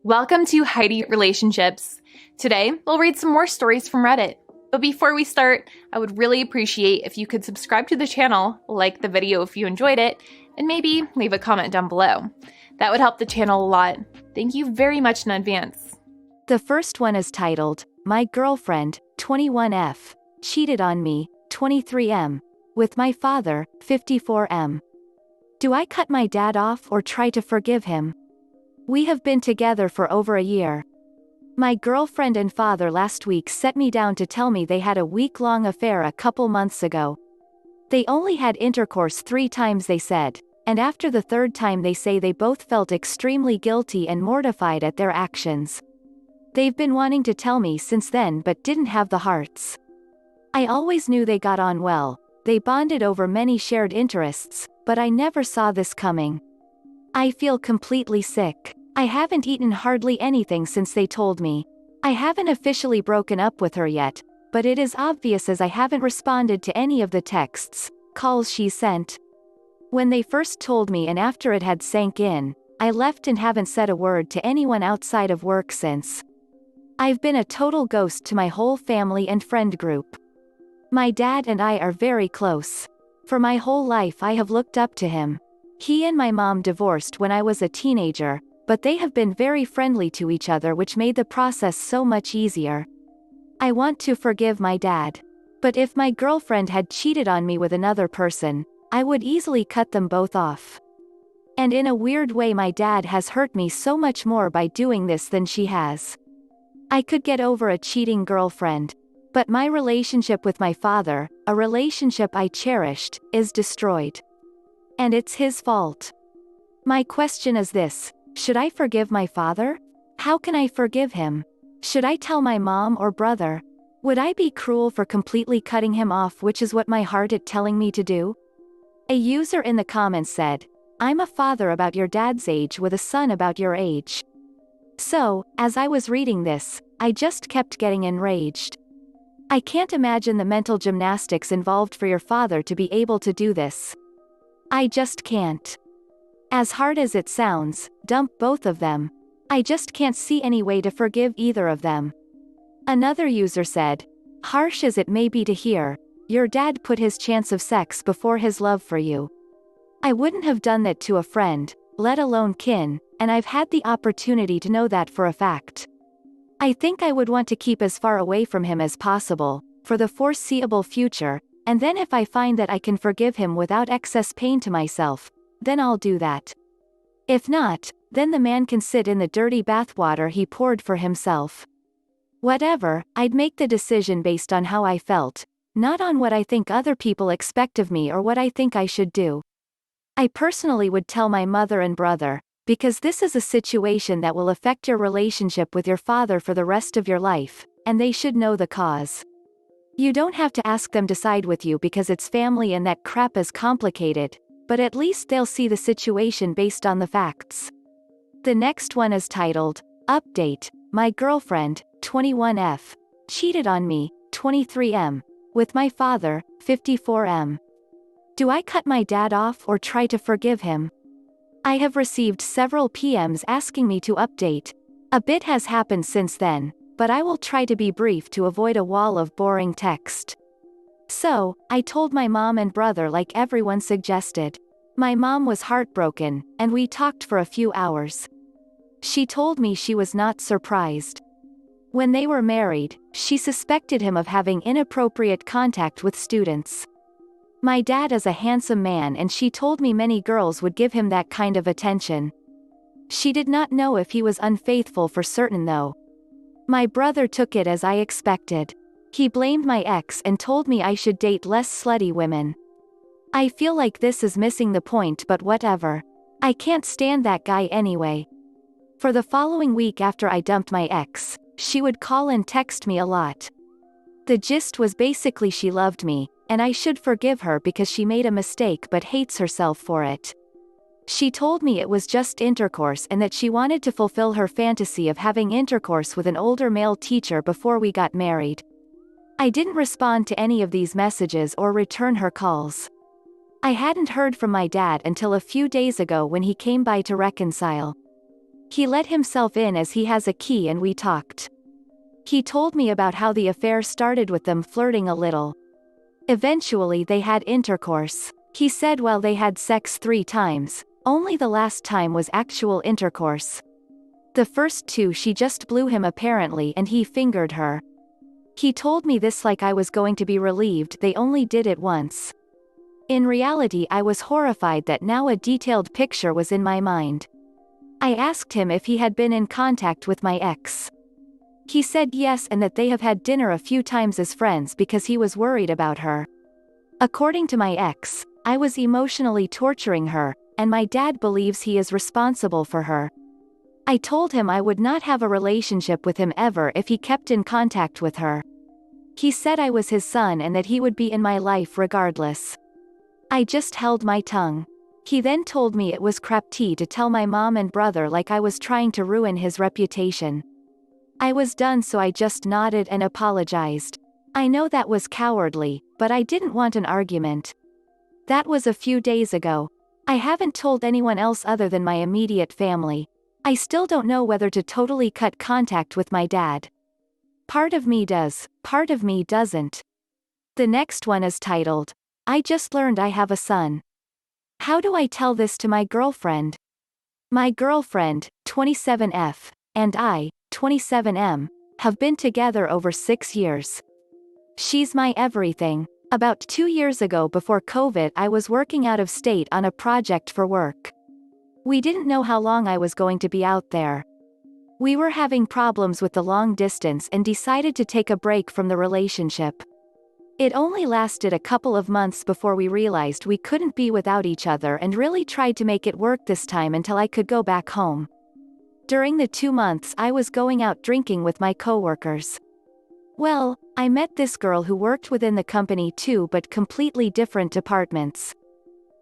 Welcome to Heidi Relationships. Today, we'll read some more stories from Reddit. But before we start, I would really appreciate if you could subscribe to the channel, like the video if you enjoyed it, and maybe leave a comment down below. That would help the channel a lot. Thank you very much in advance. The first one is titled, My Girlfriend, 21F, Cheated on Me, 23M, with my father, 54M. Do I cut my dad off or try to forgive him? We have been together for over a year. My girlfriend and father last week set me down to tell me they had a week-long affair a couple months ago. They only had intercourse 3 times, they said, and after the 3rd time they say they both felt extremely guilty and mortified at their actions. They've been wanting to tell me since then but didn't have the hearts. I always knew they got on well, they bonded over many shared interests, but I never saw this coming. I feel completely sick. I haven't eaten hardly anything since they told me. I haven't officially broken up with her yet, but it is obvious as I haven't responded to any of the texts, calls she sent. When they first told me and after it had sank in, I left and haven't said a word to anyone outside of work since. I've been a total ghost to my whole family and friend group. My dad and I are very close. For my whole life I have looked up to him. He and my mom divorced when I was a teenager, but they have been very friendly to each other, which made the process so much easier. I want to forgive my dad. But if my girlfriend had cheated on me with another person, I would easily cut them both off. And in a weird way my dad has hurt me so much more by doing this than she has. I could get over a cheating girlfriend. But my relationship with my father, a relationship I cherished, is destroyed. And it's his fault. My question is this: should I forgive my father? How can I forgive him? Should I tell my mom or brother? Would I be cruel for completely cutting him off, which is what my heart is telling me to do? A user in the comments said, I'm a father about your dad's age with a son about your age. So, as I was reading this, I just kept getting enraged. I can't imagine the mental gymnastics involved for your father to be able to do this. I just can't. As hard as it sounds, dump both of them. I just can't see any way to forgive either of them. Another user said, harsh as it may be to hear, your dad put his chance of sex before his love for you. I wouldn't have done that to a friend, let alone kin, and I've had the opportunity to know that for a fact. I think I would want to keep as far away from him as possible, for the foreseeable future, and then if I find that I can forgive him without excess pain to myself, then I'll do that. If not, then the man can sit in the dirty bathwater he poured for himself. Whatever, I'd make the decision based on how I felt, not on what I think other people expect of me or what I think I should do. I personally would tell my mother and brother, because this is a situation that will affect your relationship with your father for the rest of your life, and they should know the cause. You don't have to ask them to side with you because it's family and that crap is complicated, but at least they'll see the situation based on the facts. The next one is titled, Update, My Girlfriend, 21F, Cheated on Me, 23M, with my father, 54M. Do I cut my dad off or try to forgive him? I have received several PMs asking me to update. A bit has happened since then, but I will try to be brief to avoid a wall of boring text. So, I told my mom and brother like everyone suggested. My mom was heartbroken, and we talked for a few hours. She told me she was not surprised. When they were married, she suspected him of having inappropriate contact with students. My dad is a handsome man and she told me many girls would give him that kind of attention. She did not know if he was unfaithful for certain though. My brother took it as I expected. He blamed my ex and told me I should date less slutty women. I feel like this is missing the point, but whatever. I can't stand that guy anyway. For the following week after I dumped my ex, she would call and text me a lot. The gist was basically she loved me, and I should forgive her because she made a mistake but hates herself for it. She told me it was just intercourse and that she wanted to fulfill her fantasy of having intercourse with an older male teacher before we got married. I didn't respond to any of these messages or return her calls. I hadn't heard from my dad until a few days ago when he came by to reconcile. He let himself in as he has a key and we talked. He told me about how the affair started with them flirting a little. Eventually they had intercourse. He said while they had sex 3 times, only the last time was actual intercourse. The first 2 she just blew him apparently and he fingered her. He told me this like I was going to be relieved they only did it once. In reality I was horrified that now a detailed picture was in my mind. I asked him if he had been in contact with my ex. He said yes and that they have had dinner a few times as friends because he was worried about her. According to my ex, I was emotionally torturing her, and my dad believes he is responsible for her. I told him I would not have a relationship with him ever if he kept in contact with her. He said I was his son and that he would be in my life regardless. I just held my tongue. He then told me it was crap tea to tell my mom and brother like I was trying to ruin his reputation. I was done so I just nodded and apologized. I know that was cowardly, but I didn't want an argument. That was a few days ago. I haven't told anyone else other than my immediate family. I still don't know whether to totally cut contact with my dad. Part of me does, part of me doesn't. The next one is titled, I just learned I have a son. How do I tell this to my girlfriend? My girlfriend, 27F, and I, 27M, have been together over 6 years. She's my everything. About 2 years ago before COVID I was working out of state on a project for work. We didn't know how long I was going to be out there. We were having problems with the long distance and decided to take a break from the relationship. It only lasted a couple of months before we realized we couldn't be without each other and really tried to make it work this time until I could go back home. During the 2 months I was going out drinking with my coworkers. Well, I met this girl who worked within the company too but completely different departments.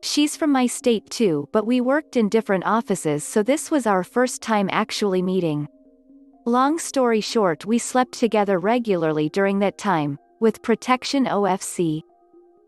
She's from my state too but we worked in different offices so this was our first time actually meeting. Long story short we slept together regularly during that time, with protection OFC.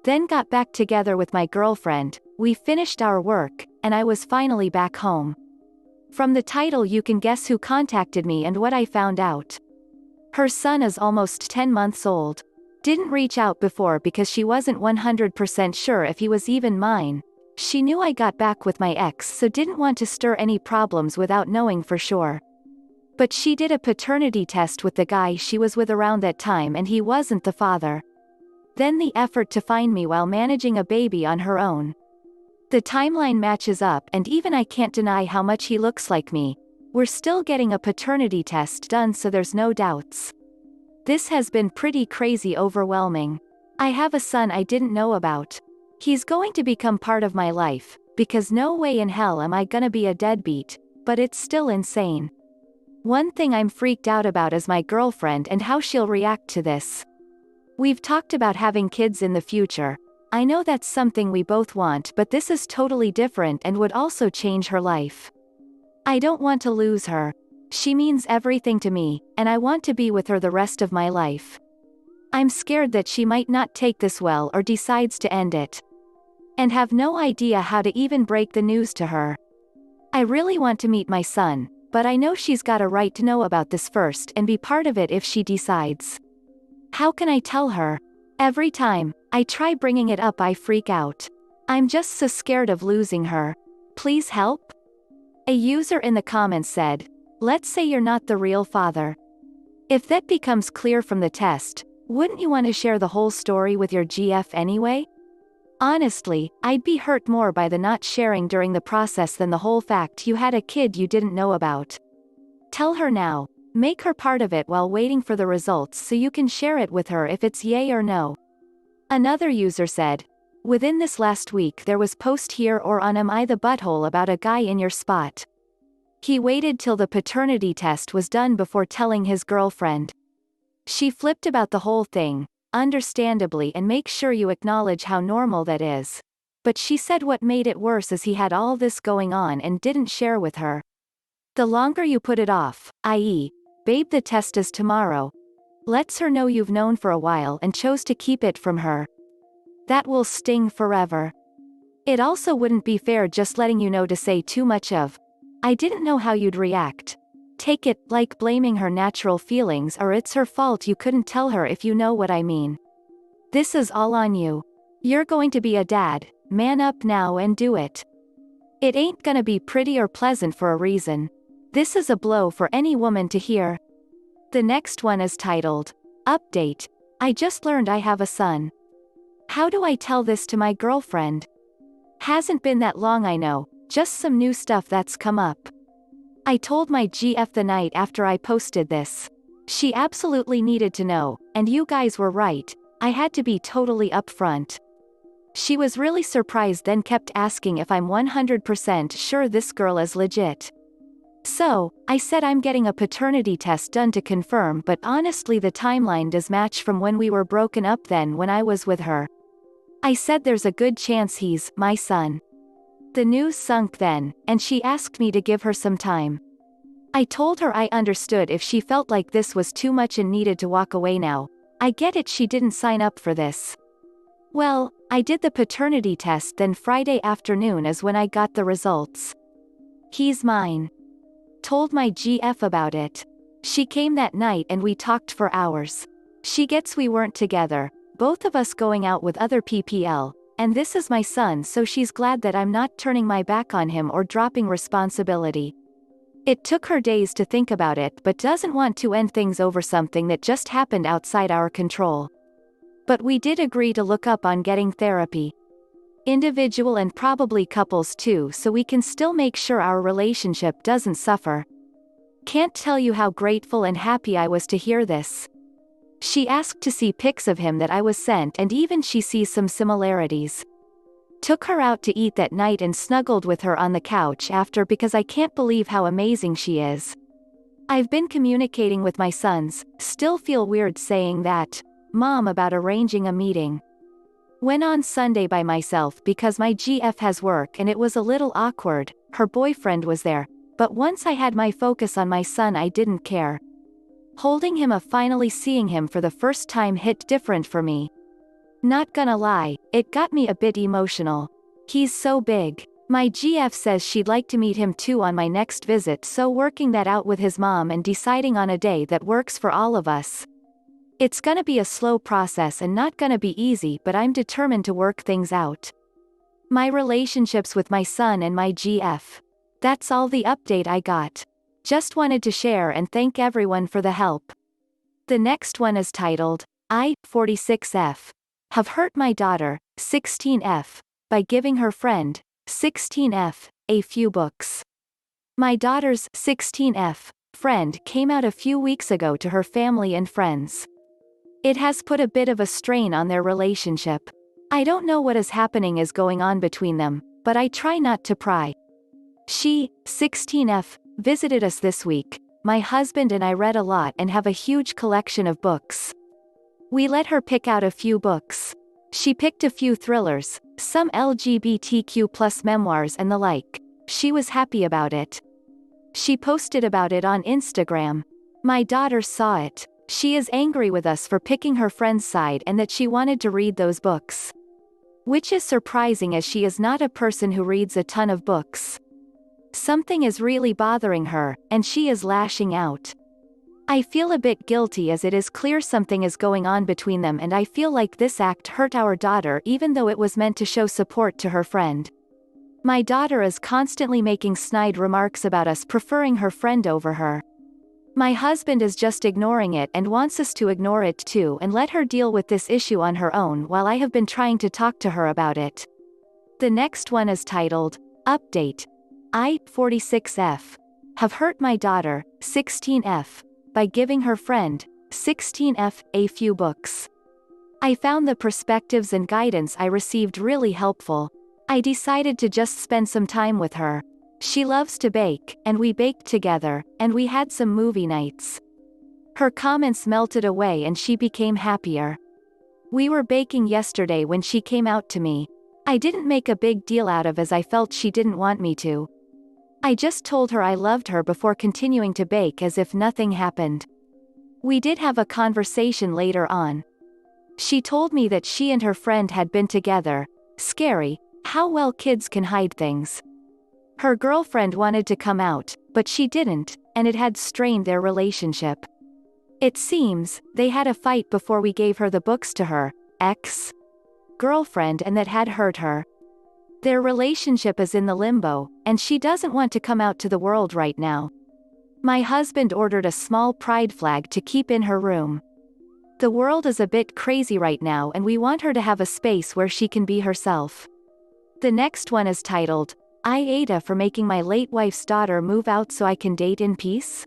Then got back together with my girlfriend, we finished our work, and I was finally back home. From the title you can guess who contacted me and what I found out. Her son is almost 10 months old. Didn't reach out before because she wasn't 100% sure if he was even mine. She knew I got back with my ex so didn't want to stir any problems without knowing for sure. But she did a paternity test with the guy she was with around that time and he wasn't the father. Then the effort to find me while managing a baby on her own. The timeline matches up and even I can't deny how much he looks like me. We're still getting a paternity test done so there's no doubts. This has been pretty crazy overwhelming. I have a son I didn't know about. He's going to become part of my life, because no way in hell am I gonna be a deadbeat, but it's still insane. One thing I'm freaked out about is my girlfriend and how she'll react to this. We've talked about having kids in the future. I know that's something we both want but this is totally different and would also change her life. I don't want to lose her. She means everything to me, and I want to be with her the rest of my life. I'm scared that she might not take this well or decides to end it. And have no idea how to even break the news to her. I really want to meet my son, but I know she's got a right to know about this first and be part of it if she decides. How can I tell her? Every time I try bringing it up I freak out. I'm just so scared of losing her. Please help? A user in the comments said, let's say you're not the real father. If that becomes clear from the test, wouldn't you want to share the whole story with your GF anyway? Honestly, I'd be hurt more by the not sharing during the process than the whole fact you had a kid you didn't know about. Tell her now. Make her part of it while waiting for the results so you can share it with her if it's yay or no. Another user said, within this last week there was post here or on Am I the Butthole about a guy in your spot. He waited till the paternity test was done before telling his girlfriend. She flipped about the whole thing, understandably, and make sure you acknowledge how normal that is. But she said what made it worse is he had all this going on and didn't share with her. The longer you put it off, i.e., babe the test is tomorrow, lets her know you've known for a while and chose to keep it from her. That will sting forever. It also wouldn't be fair just letting you know to say too much of, I didn't know how you'd react. Take it like blaming her natural feelings or it's her fault you couldn't tell her, if you know what I mean. This is all on you. You're going to be a dad, man up now and do it. It ain't gonna be pretty or pleasant for a reason. This is a blow for any woman to hear. The next one is titled, Update. I just learned I have a son. How do I tell this to my girlfriend? Hasn't been that long, I know, just some new stuff that's come up. I told my GF the night after I posted this. She absolutely needed to know, and you guys were right, I had to be totally upfront. She was really surprised, then kept asking if I'm 100% sure this girl is legit. So, I said I'm getting a paternity test done to confirm, but honestly the timeline does match from when we were broken up then when I was with her. I said there's a good chance he's my son. The news sunk then, and she asked me to give her some time. I told her I understood if she felt like this was too much and needed to walk away now. I get it, she didn't sign up for this. Well, I did the paternity test, then Friday afternoon is when I got the results. He's mine. Told my GF about it. She came that night and we talked for hours. She gets we weren't together, both of us going out with other PPL, and this is my son, so she's glad that I'm not turning my back on him or dropping responsibility. It took her days to think about it, but doesn't want to end things over something that just happened outside our control. But we did agree to look up on getting therapy. Individual and probably couples too, so we can still make sure our relationship doesn't suffer. Can't tell you how grateful and happy I was to hear this. She asked to see pics of him that I was sent, and even she sees some similarities. Took her out to eat that night and snuggled with her on the couch after because I can't believe how amazing she is. I've been communicating with my sons, still feel weird saying that, Mom, about arranging a meeting. Went on Sunday by myself because my GF has work and it was a little awkward, her boyfriend was there, but once I had my focus on my son I didn't care. Holding him up, finally seeing him for the first time hit different for me. Not gonna lie, it got me a bit emotional. He's so big. My GF says she'd like to meet him too on my next visit, so working that out with his mom and deciding on a day that works for all of us. It's gonna be a slow process and not gonna be easy, but I'm determined to work things out. My relationships with my son and my GF. That's all the update I got. Just wanted to share and thank everyone for the help. The next one is titled, I, 46F, have hurt my daughter, 16F, by giving her friend, 16F, a few books. My daughter's 16F friend came out a few weeks ago to her family and friends. It has put a bit of a strain on their relationship. I don't know what is happening is going on between them, but I try not to pry. She, 16F, visited us this week. My husband and I read a lot and have a huge collection of books. We let her pick out a few books. She picked a few thrillers, some LGBTQ+ memoirs and the like. She was happy about it. She posted about it on Instagram. My daughter saw it. She is angry with us for picking her friend's side and that she wanted to read those books. Which is surprising as she is not a person who reads a ton of books. Something is really bothering her, and she is lashing out. I feel a bit guilty as it is clear something is going on between them, and I feel like this act hurt our daughter even though it was meant to show support to her friend. My daughter is constantly making snide remarks about us preferring her friend over her. My husband is just ignoring it and wants us to ignore it too and let her deal with this issue on her own while I have been trying to talk to her about it. The next one is titled, Update. I, 46F, have hurt my daughter, 16F, by giving her friend, 16F, a few books. I found the perspectives and guidance I received really helpful. I decided to just spend some time with her. She loves to bake, and we baked together, and we had some movie nights. Her comments melted away and she became happier. We were baking yesterday when she came out to me. I didn't make a big deal out of as I felt she didn't want me to. I just told her I loved her before continuing to bake as if nothing happened. We did have a conversation later on. She told me that she and her friend had been together. Scary, how well kids can hide things. Her girlfriend wanted to come out, but she didn't, and it had strained their relationship. It seems, they had a fight before we gave her the books to her ex-girlfriend, and that had hurt her. Their relationship is in the limbo, and she doesn't want to come out to the world right now. My husband ordered a small pride flag to keep in her room. The world is a bit crazy right now, and we want her to have a space where she can be herself. The next one is titled, I Ada for making my late wife's daughter move out so I can date in peace.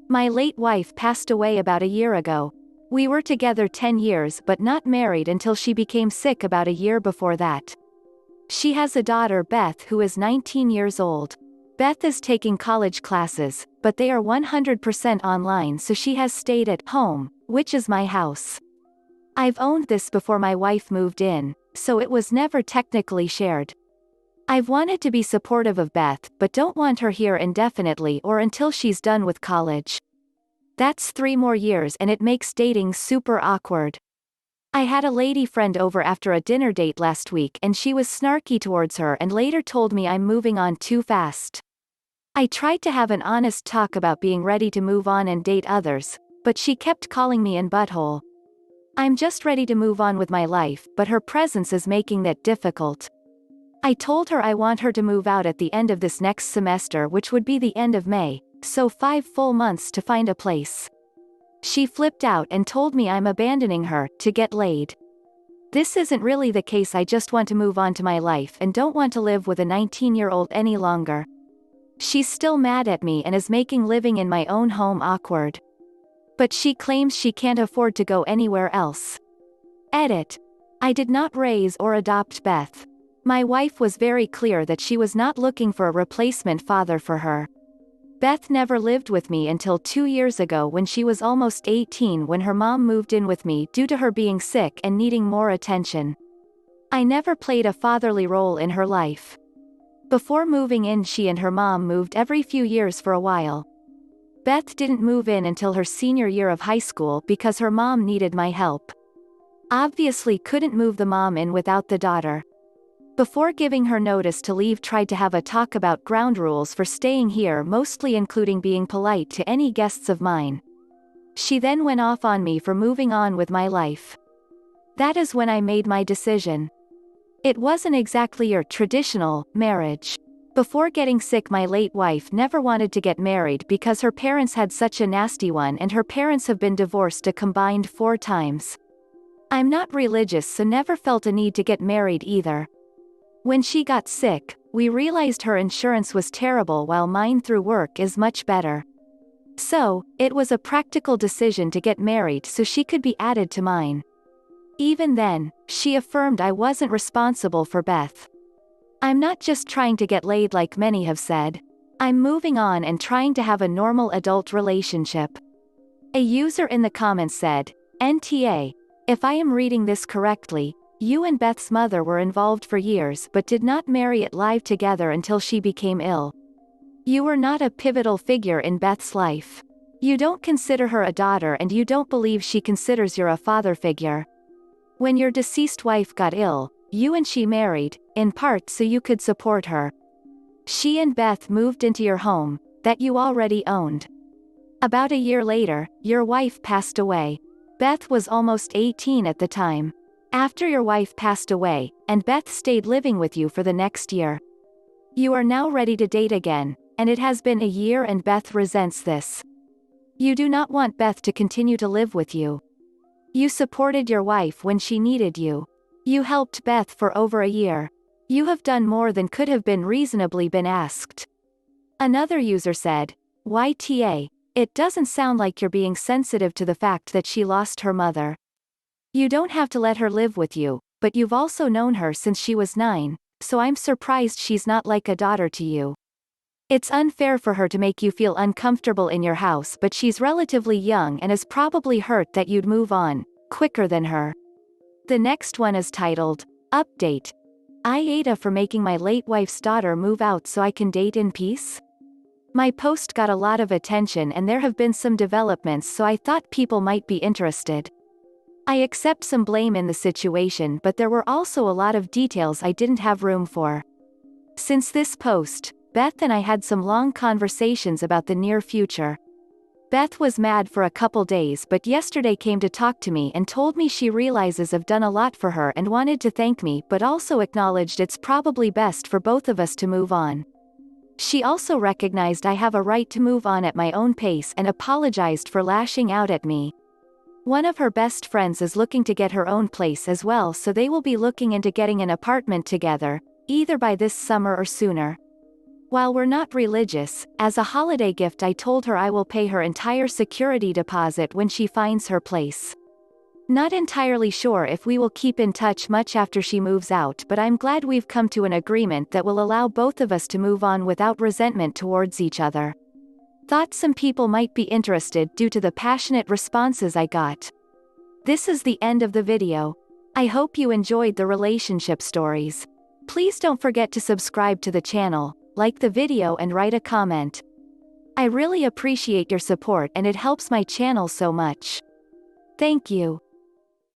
My late wife passed away about a year ago. We were together 10 years but not married until she became sick about a year before that. She has a daughter, Beth, who is 19 years old. Beth is taking college classes, but they are 100% online, so she has stayed at home, which is my house. I've owned this before my wife moved in, so it was never technically shared. I've wanted to be supportive of Beth, but don't want her here indefinitely or until she's done with college. That's 3 more years and it makes dating super awkward. I had a lady friend over after a dinner date last week and she was snarky towards her and later told me I'm moving on too fast. I tried to have an honest talk about being ready to move on and date others, but she kept calling me an butthole. I'm just ready to move on with my life, but her presence is making that difficult. I told her I want her to move out at the end of this next semester, which would be the end of May, so 5 full months to find a place. She flipped out and told me I'm abandoning her to get laid. This isn't really the case. I just want to move on to my life and don't want to live with a 19-year-old any longer. She's still mad at me and is making living in my own home awkward. But she claims she can't afford to go anywhere else. Edit. I did not raise or adopt Beth. My wife was very clear that she was not looking for a replacement father for her. Beth never lived with me until 2 years ago when she was almost 18, when her mom moved in with me due to her being sick and needing more attention. I never played a fatherly role in her life. Before moving in, she and her mom moved every few years for a while. Beth didn't move in until her senior year of high school because her mom needed my help. Obviously couldn't move the mom in without the daughter. Before giving her notice to leave, tried to have a talk about ground rules for staying here, mostly including being polite to any guests of mine. She then went off on me for moving on with my life. That is when I made my decision. It wasn't exactly your traditional marriage. Before getting sick, my late wife never wanted to get married because her parents had such a nasty one, and her parents have been divorced a combined 4 times. I'm not religious, so never felt a need to get married either. When she got sick, we realized her insurance was terrible while mine through work is much better. So, it was a practical decision to get married so she could be added to mine. Even then, she affirmed I wasn't responsible for Beth. I'm not just trying to get laid like many have said. I'm moving on and trying to have a normal adult relationship. A user in the comments said, NTA, if I am reading this correctly, you and Beth's mother were involved for years but did not marry it live together until she became ill. You were not a pivotal figure in Beth's life. You don't consider her a daughter and you don't believe she considers you a father figure. When your deceased wife got ill, you and she married, in part so you could support her. She and Beth moved into your home, that you already owned. About a year later, your wife passed away. Beth was almost 18 at the time. After your wife passed away, and Beth stayed living with you for the next year. You are now ready to date again, and it has been a year and Beth resents this. You do not want Beth to continue to live with you. You supported your wife when she needed you. You helped Beth for over a year. You have done more than could have been reasonably been asked. Another user said, YTA, it doesn't sound like you're being sensitive to the fact that she lost her mother. You don't have to let her live with you, but you've also known her since she was 9, so I'm surprised she's not like a daughter to you. It's unfair for her to make you feel uncomfortable in your house, but she's relatively young and is probably hurt that you'd move on quicker than her. The next one is titled, Update. I Ada for making my late wife's daughter move out so I can date in peace. My post got a lot of attention and there have been some developments, so I thought people might be interested. I accept some blame in the situation, but there were also a lot of details I didn't have room for. Since this post, Beth and I had some long conversations about the near future. Beth was mad for a couple days but yesterday came to talk to me and told me she realizes I've done a lot for her and wanted to thank me but also acknowledged it's probably best for both of us to move on. She also recognized I have a right to move on at my own pace and apologized for lashing out at me. One of her best friends is looking to get her own place as well, so they will be looking into getting an apartment together, either by this summer or sooner. While we're not religious, as a holiday gift I told her I will pay her entire security deposit when she finds her place. Not entirely sure if we will keep in touch much after she moves out, but I'm glad we've come to an agreement that will allow both of us to move on without resentment towards each other. Thought some people might be interested due to the passionate responses I got. This is the end of the video. I hope you enjoyed the relationship stories. Please don't forget to subscribe to the channel, like the video and write a comment. I really appreciate your support and it helps my channel so much. Thank you.